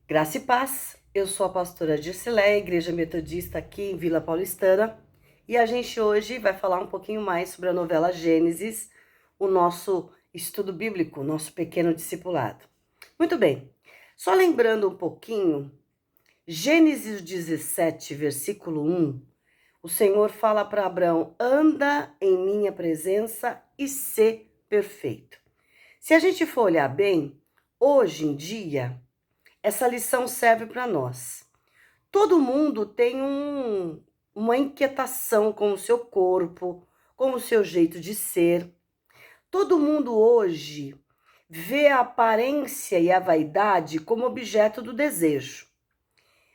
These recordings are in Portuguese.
Graça e paz, eu sou a pastora Dirceléia, Igreja Metodista aqui em Vila Paulistana, e a gente hoje vai falar um pouquinho mais sobre a novela Gênesis, o nosso estudo bíblico, o nosso pequeno discipulado. Muito bem, só lembrando um pouquinho, Gênesis 17, versículo 1, o Senhor fala para Abraão: anda em minha presença e sê perfeito. Se a gente for olhar bem, hoje em dia, essa lição serve para nós. Todo mundo tem uma inquietação com o seu corpo, com o seu jeito de ser. Todo mundo hoje vê a aparência e a vaidade como objeto do desejo.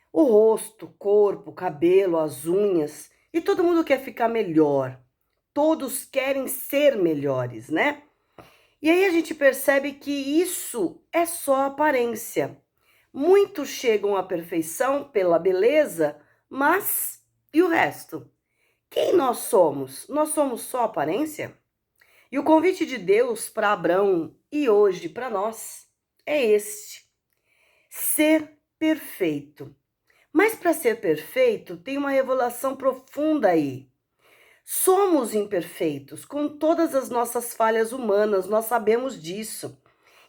O rosto, o corpo, o cabelo, as unhas, e todo mundo quer ficar melhor. Todos querem ser melhores, né? E aí a gente percebe que isso é só aparência. Muitos chegam à perfeição pela beleza, mas e o resto? Quem nós somos? Nós somos só aparência? E o convite de Deus para Abraão e hoje para nós é este: ser perfeito. Mas para ser perfeito, tem uma revelação profunda aí. Somos imperfeitos, com todas as nossas falhas humanas, nós sabemos disso.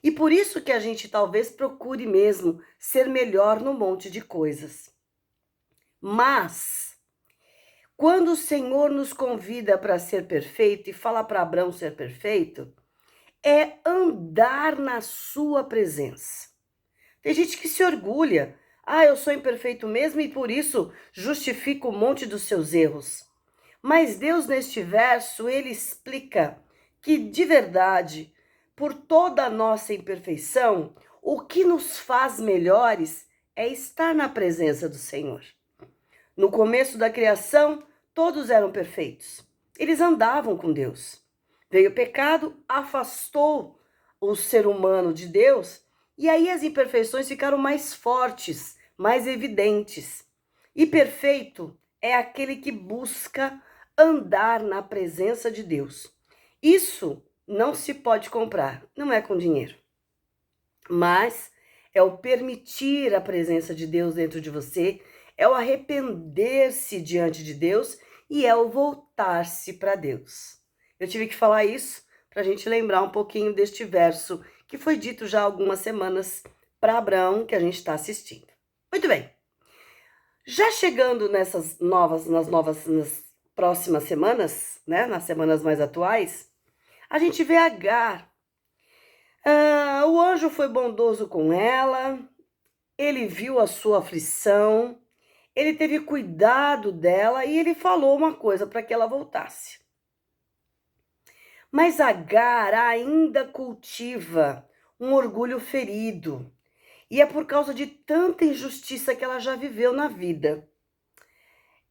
E por isso que a gente talvez procure mesmo ser melhor num monte de coisas. Mas, quando o Senhor nos convida para ser perfeito e fala para Abraão ser perfeito, é andar na sua presença. Tem gente que se orgulha. Ah, eu sou imperfeito mesmo e por isso justifico um monte dos seus erros. Mas Deus, neste verso, ele explica que, de verdade, por toda a nossa imperfeição, o que nos faz melhores é estar na presença do Senhor. No começo da criação, todos eram perfeitos. Eles andavam com Deus. Veio o pecado, afastou o ser humano de Deus, e aí as imperfeições ficaram mais fortes, mais evidentes. E perfeito é aquele que busca andar na presença de Deus. Isso não se pode comprar, não é com dinheiro, mas é o permitir a presença de Deus dentro de você, é o arrepender-se diante de Deus e é o voltar-se para Deus. Eu tive que falar isso para a gente lembrar um pouquinho deste verso que foi dito já há algumas semanas para Abraão, que a gente está assistindo. Muito bem. Já chegando nas próximas semanas, né, nas semanas mais atuais, a gente vê Agar. O anjo foi bondoso com ela, ele viu a sua aflição, ele teve cuidado dela e ele falou uma coisa para que ela voltasse. Mas Agar ainda cultiva um orgulho ferido, e é por causa de tanta injustiça que ela já viveu na vida.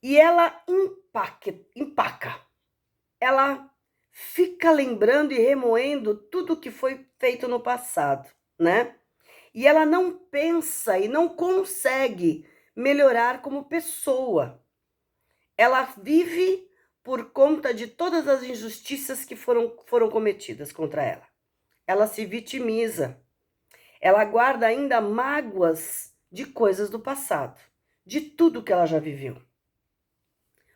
E ela empaca. Ela fica lembrando e remoendo tudo que foi feito no passado, né? E ela não pensa e não consegue melhorar como pessoa. Ela vive por conta de todas as injustiças que foram cometidas contra ela. Ela se vitimiza. Ela guarda ainda mágoas de coisas do passado, de tudo que ela já viveu.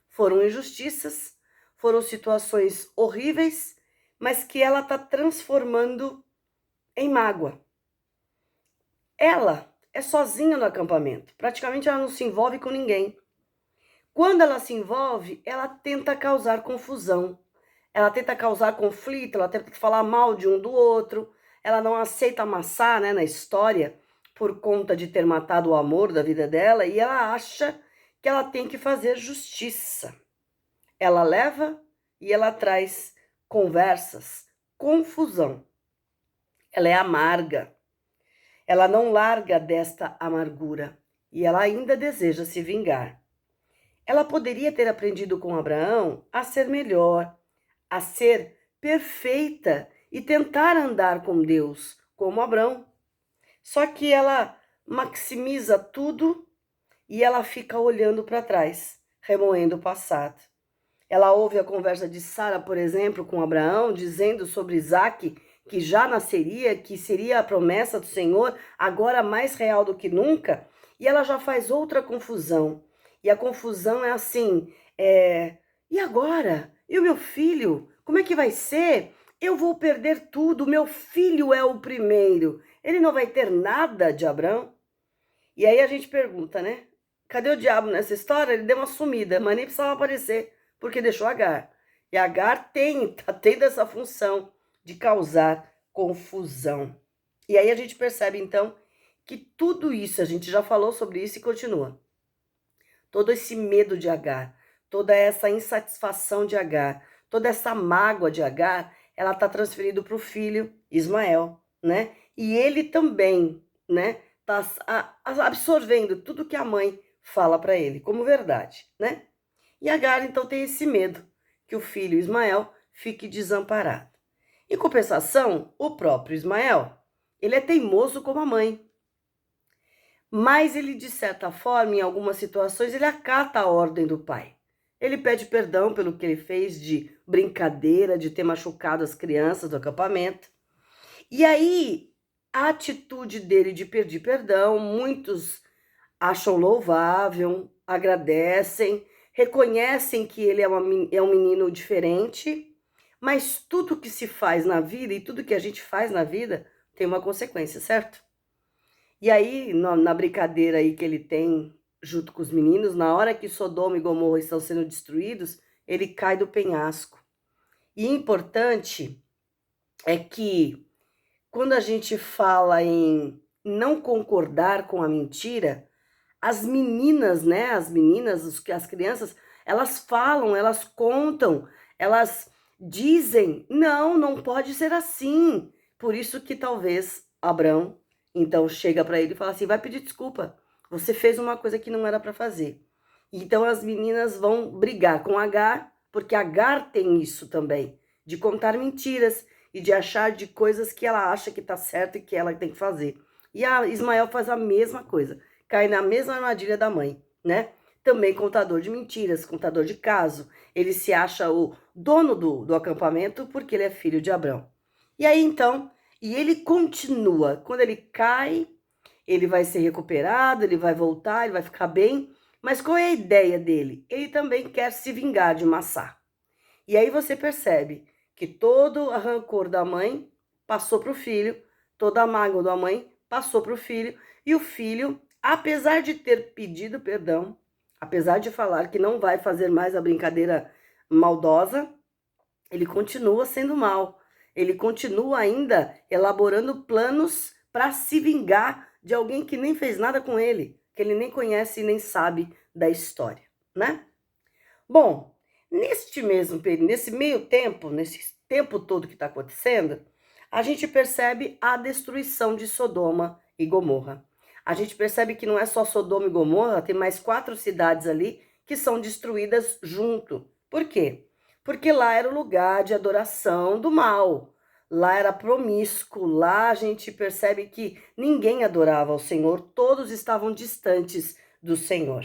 Foram injustiças, foram situações horríveis, mas que ela está transformando em mágoa. Ela é sozinha no acampamento, praticamente ela não se envolve com ninguém. Quando ela se envolve, ela tenta causar confusão, ela tenta causar conflito, ela tenta falar mal de um do outro, ela não aceita amassar, né, na história por conta de ter matado o amor da vida dela e ela acha que ela tem que fazer justiça. Ela leva e ela traz conversas, confusão. Ela é amarga. Ela não larga desta amargura e ela ainda deseja se vingar. Ela poderia ter aprendido com Abraão a ser melhor, a ser perfeita e tentar andar com Deus como Abraão. Só que ela maximiza tudo e ela fica olhando para trás, remoendo o passado. Ela ouve a conversa de Sara, por exemplo, com Abraão, dizendo sobre Isaque que já nasceria, que seria a promessa do Senhor, agora mais real do que nunca, e ela já faz outra confusão. E a confusão é assim, e agora? E o meu filho? Como é que vai ser? Eu vou perder tudo, meu filho é o primeiro. Ele não vai ter nada de Abraão? E aí a gente pergunta, né? Cadê o diabo nessa história? Ele deu uma sumida, mas nem precisava aparecer, porque deixou Agar. E Agar tá tendo essa função de causar confusão. E aí a gente percebe, então, que tudo isso, a gente já falou sobre isso e continua. Todo esse medo de Agar, toda essa insatisfação de Agar, toda essa mágoa de Agar, ela está transferida para o filho Ismael, né? E ele também, né? Está absorvendo tudo que a mãe fala para ele como verdade, né? E Agar então tem esse medo que o filho Ismael fique desamparado. Em compensação, o próprio Ismael, ele é teimoso como a mãe. Mas ele, de certa forma, em algumas situações, ele acata a ordem do pai. Ele pede perdão pelo que ele fez de brincadeira, de ter machucado as crianças do acampamento. E aí, a atitude dele de pedir perdão, muitos acham louvável, agradecem, reconhecem que ele é um menino diferente, mas tudo que se faz na vida e tudo que a gente faz na vida tem uma consequência, certo? E aí, na brincadeira aí que ele tem junto com os meninos, na hora que Sodoma e Gomorra estão sendo destruídos, ele cai do penhasco. E importante é que quando a gente fala em não concordar com a mentira, as meninas, né, as crianças, elas falam, elas contam, elas dizem, não pode ser assim. Por isso que talvez Abrão, então, chega para ele e fala assim, vai pedir desculpa, você fez uma coisa que não era para fazer. Então as meninas vão brigar com Agar, porque Agar tem isso também, de contar mentiras e de achar de coisas que ela acha que tá certo e que ela tem que fazer. E a Ismael faz a mesma coisa, cai na mesma armadilha da mãe, né? Também contador de mentiras, contador de caso. Ele se acha o dono do acampamento porque ele é filho de Abrão. E aí, então, e ele continua. Quando ele cai, ele vai ser recuperado, ele vai voltar, ele vai ficar bem. Mas qual é a ideia dele? Ele também quer se vingar de Massá. E aí você percebe que todo o rancor da mãe passou para o filho, toda a mágoa da mãe passou para o filho, e o filho, apesar de ter pedido perdão, apesar de falar que não vai fazer mais a brincadeira maldosa, ele continua sendo mal. Ele continua ainda elaborando planos para se vingar de alguém que nem fez nada com ele, que ele nem conhece e nem sabe da história, né? Bom, nesse meio tempo, nesse tempo todo que está acontecendo, a gente percebe a destruição de Sodoma e Gomorra. A gente percebe que não é só Sodoma e Gomorra, tem mais 4 cidades ali que são destruídas junto. Por quê? Porque lá era o lugar de adoração do mal. Lá era promíscuo, lá a gente percebe que ninguém adorava ao Senhor, todos estavam distantes do Senhor.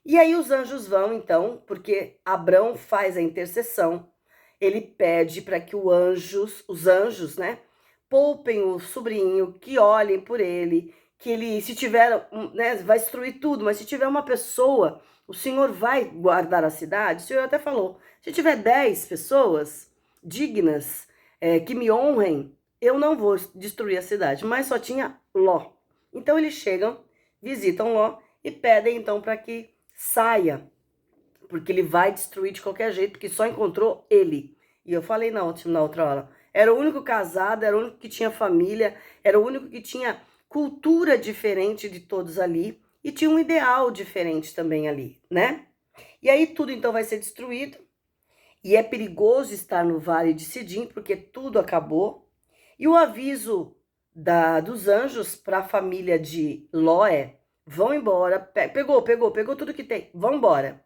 E aí os anjos vão, então, porque Abrão faz a intercessão, ele pede para que os anjos, né, poupem o sobrinho, que olhem por ele, que ele, se tiver, né, vai destruir tudo, mas se tiver uma pessoa, o Senhor vai guardar a cidade. O Senhor até falou, se tiver 10 pessoas dignas, que me honrem, eu não vou destruir a cidade. Mas só tinha Ló. Então eles chegam, visitam Ló e pedem então para que saia, porque ele vai destruir de qualquer jeito, porque só encontrou ele. E eu falei na outra hora, era o único casado, era o único que tinha família, era o único que tinha cultura diferente de todos ali, e tinha um ideal diferente também ali, né? E aí tudo então vai ser destruído, e é perigoso estar no Vale de Sidim, porque tudo acabou, e o aviso dos anjos para a família de Ló é, vão embora, pegou tudo que tem, vão embora.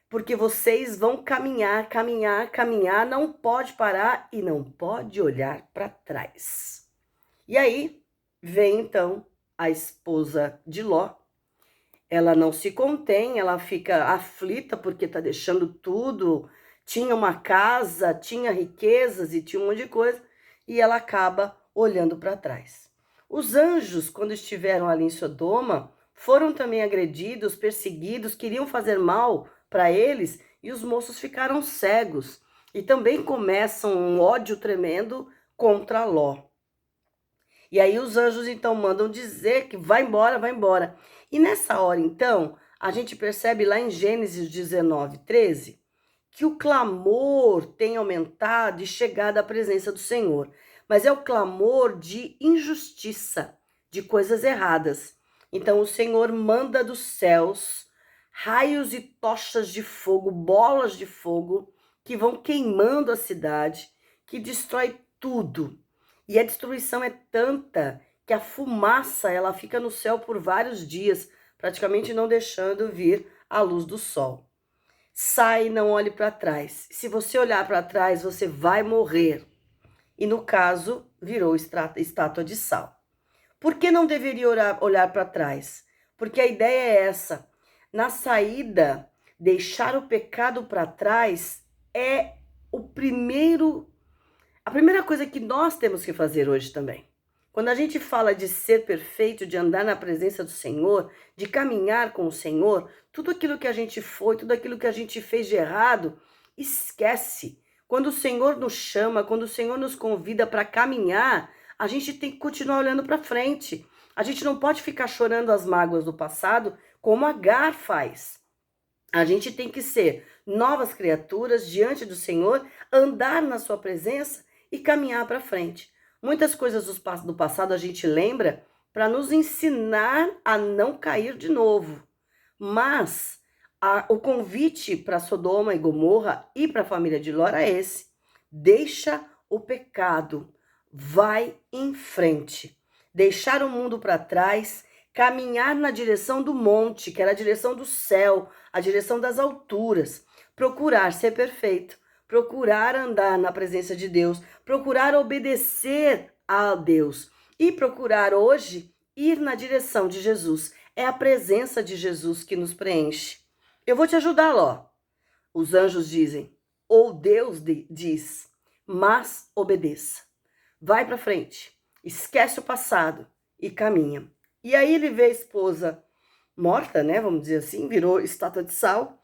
Porque vocês vão caminhar, não pode parar e não pode olhar para trás. E aí vem então a esposa de Ló. Ela não se contém, ela fica aflita porque está deixando tudo. Tinha uma casa, tinha riquezas e tinha um monte de coisa. e ela acaba olhando para trás. Os anjos, quando estiveram ali em Sodoma, foram também agredidos, perseguidos, queriam fazer mal para eles e os moços ficaram cegos. E também começam um ódio tremendo contra Ló. E aí os anjos então mandam dizer que vai embora, vai embora. E nessa hora então, a gente percebe lá em Gênesis 19, 13, que o clamor tem aumentado e chegado à presença do Senhor. Mas é o clamor de injustiça, de coisas erradas. Então o Senhor manda dos céus raios e tochas de fogo, bolas de fogo, que vão queimando a cidade, que destrói tudo. E a destruição é tanta que a fumaça ela fica no céu por vários dias, praticamente não deixando vir a luz do sol. Sai, não olhe para trás. Se você olhar para trás, você vai morrer. E no caso, virou estátua de sal. Por que não deveria olhar para trás? Porque a ideia é essa. Na saída, deixar o pecado para trás é a primeira coisa que nós temos que fazer hoje também. Quando a gente fala de ser perfeito, de andar na presença do Senhor, de caminhar com o Senhor, tudo aquilo que a gente foi, tudo aquilo que a gente fez de errado, esquece. Quando o Senhor nos chama, quando o Senhor nos convida para caminhar, a gente tem que continuar olhando para frente. A gente não pode ficar chorando as mágoas do passado, como Agar faz. A gente tem que ser novas criaturas diante do Senhor, andar na sua presença e caminhar para frente. Muitas coisas do passado a gente lembra para nos ensinar a não cair de novo. Mas o convite para Sodoma e Gomorra e para a família de Ló é esse. Deixa o pecado, vai em frente. Deixar o mundo para trás, caminhar na direção do monte, que era a direção do céu, a direção das alturas. Procurar ser perfeito, procurar andar na presença de Deus, procurar obedecer a Deus e procurar hoje ir na direção de Jesus. É a presença de Jesus que nos preenche. Eu vou te ajudar, Ló. Os anjos dizem, ou Deus diz, mas obedeça. Vai para frente, esquece o passado e caminha. E aí ele vê a esposa morta, né? Vamos dizer assim, virou estátua de sal,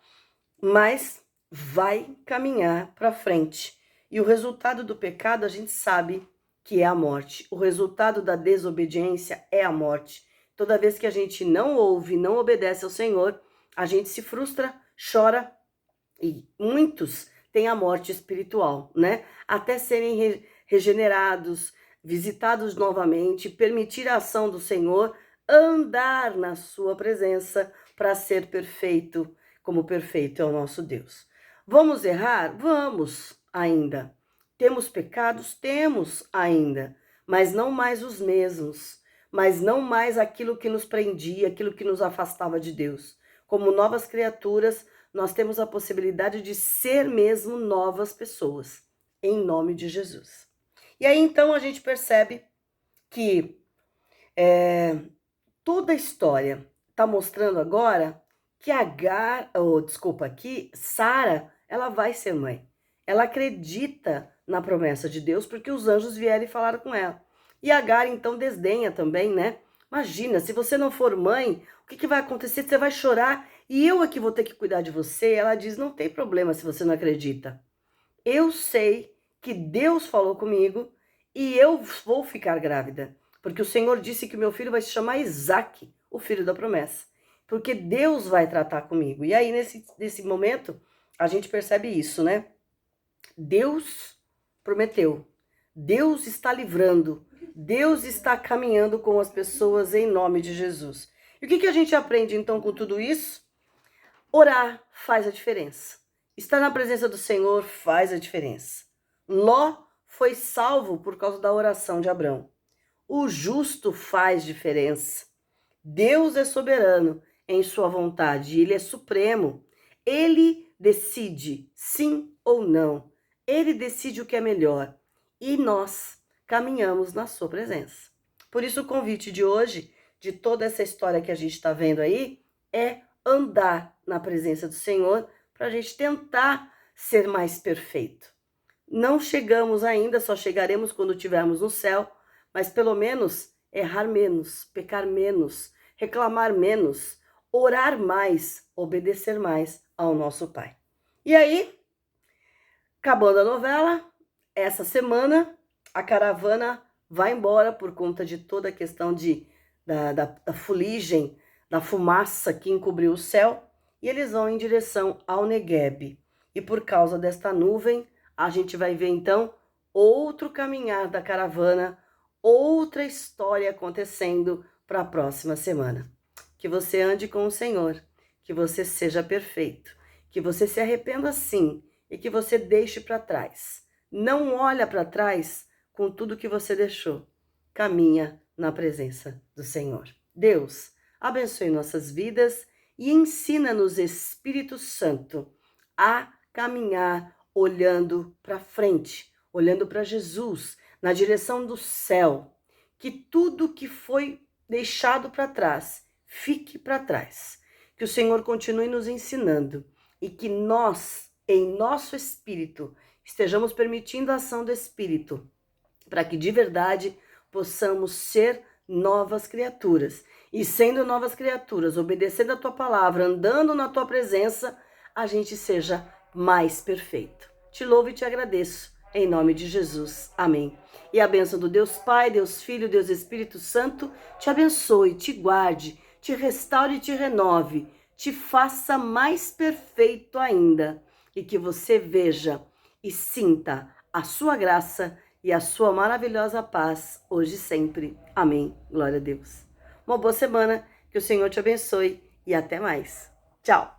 mas vai caminhar para frente. E o resultado do pecado a gente sabe que é a morte. O resultado da desobediência é a morte. Toda vez que a gente não ouve, não obedece ao Senhor, a gente se frustra, chora e muitos têm a morte espiritual, né? Até serem regenerados, visitados novamente, permitir a ação do Senhor, andar na sua presença para ser perfeito, como perfeito é o nosso Deus. Vamos errar? Vamos ainda. Temos pecados? Temos ainda, mas não mais os mesmos, mas não mais aquilo que nos prendia, aquilo que nos afastava de Deus. Como novas criaturas, nós temos a possibilidade de ser mesmo novas pessoas, em nome de Jesus. E aí então a gente percebe que toda a história está mostrando agora que que Sara, ela vai ser mãe. Ela acredita na promessa de Deus porque os anjos vieram e falaram com ela. E Agar então desdenha também, né? Imagina, se você não for mãe, o que vai acontecer? Você vai chorar e eu aqui vou ter que cuidar de você. Ela diz, não tem problema se você não acredita. Eu sei que Deus falou comigo e eu vou ficar grávida. Porque o Senhor disse que o meu filho vai se chamar Isaque, o filho da promessa. Porque Deus vai tratar comigo. E aí, nesse momento, a gente percebe isso, né? Deus prometeu. Deus está livrando. Deus está caminhando com as pessoas em nome de Jesus. E o que a gente aprende, então, com tudo isso? Orar faz a diferença. Estar na presença do Senhor faz a diferença. Ló foi salvo por causa da oração de Abrão. O justo faz diferença. Deus é soberano em sua vontade, ele é supremo. Ele decide sim ou não. Ele decide o que é melhor. E nós caminhamos na sua presença. Por isso o convite de hoje, de toda essa história que a gente está vendo aí, é andar na presença do Senhor para a gente tentar ser mais perfeito. Não chegamos ainda, só chegaremos quando estivermos no céu, mas pelo menos errar menos, pecar menos, reclamar menos, orar mais, obedecer mais ao nosso Pai. E aí, acabando a novela, essa semana a caravana vai embora por conta de toda a questão da fuligem, da fumaça que encobriu o céu, e eles vão em direção ao Negueb. E por causa desta nuvem, a gente vai ver então outro caminhar da caravana, outra história acontecendo para a próxima semana. Que você ande com o Senhor, que você seja perfeito, que você se arrependa sim e que você deixe para trás. Não olha para trás com tudo que você deixou. Caminha na presença do Senhor. Deus, abençoe nossas vidas e ensina-nos, Espírito Santo, a caminhar olhando para frente, olhando para Jesus, na direção do céu. Que tudo que foi deixado para trás fique para trás. Que o Senhor continue nos ensinando e que nós, em nosso espírito, estejamos permitindo a ação do Espírito, para que de verdade possamos ser novas criaturas. E sendo novas criaturas, obedecendo a tua palavra, andando na tua presença, a gente seja mais perfeito. Te louvo e te agradeço, em nome de Jesus. Amém. E a bênção do Deus Pai, Deus Filho, Deus Espírito Santo te abençoe, te guarde, te restaure e te renove, te faça mais perfeito ainda, e que você veja e sinta a sua graça e a sua maravilhosa paz, hoje e sempre. Amém. Glória a Deus. Uma boa semana, que o Senhor te abençoe e até mais. Tchau.